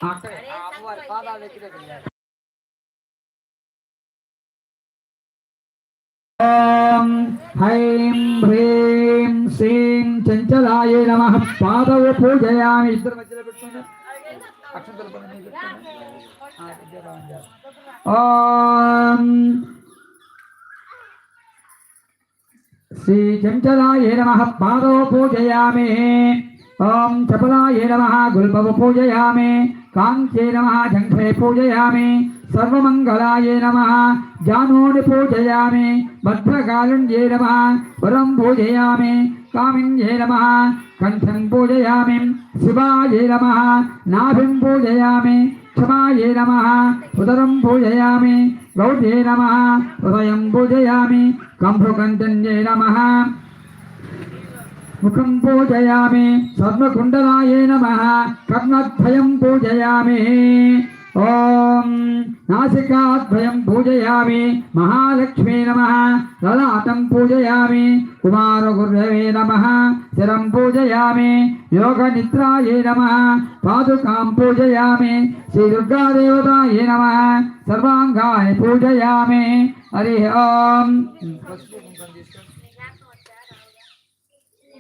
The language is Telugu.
అక్కడే అమ్మవారి పాదాల దగ్గరే వెళ్ళారు. ఓం హ్రైం హ్రీం శ్రీం చంచలాయ నమః. పాదవు పూజయామి. ఇద్దరు మధ్యలో పెట్టుకోండి. అక్షంతలు ఓం శ్రీ చంచలాయ నమః. పాదవ పూజయామి. ఓం చపలాయ నమః. గుల్బవ పూజయామి. కాంచే నమః. జంఘే పూజయామి. సర్వమంగళాయ నమః. జానూని పూజయామి. భద్రకాళుంజే నమః. వరం పూజయామి. కామిన్యే నమః. కంఠం పూజయామి. శివాయ నమః. నాభిం పూజయామి. క్షమాయ నమః. ఉదరం పూజయామి. గౌర్యే నమః. హృదయం పూజయామి. కంభుకంఠన్యే నమః. ముఖం పూజయామి. స్వర్ణకుండలాయ నమః. కర్ణద్వయం పూజయామి. ఓం నాసికాద్వయం పూజయామి. మహాలక్ష్మీ నమః. లలాటం పూజయామి. కుమారగురవే నమః. శిరం పూజయామి. యోగనిద్రాయ నమః. పాదుకాం పూజయామి. శ్రీ దుర్గాదేవతాయ నమః. సర్వాంగాయ పూజయామి. హరి ఓం.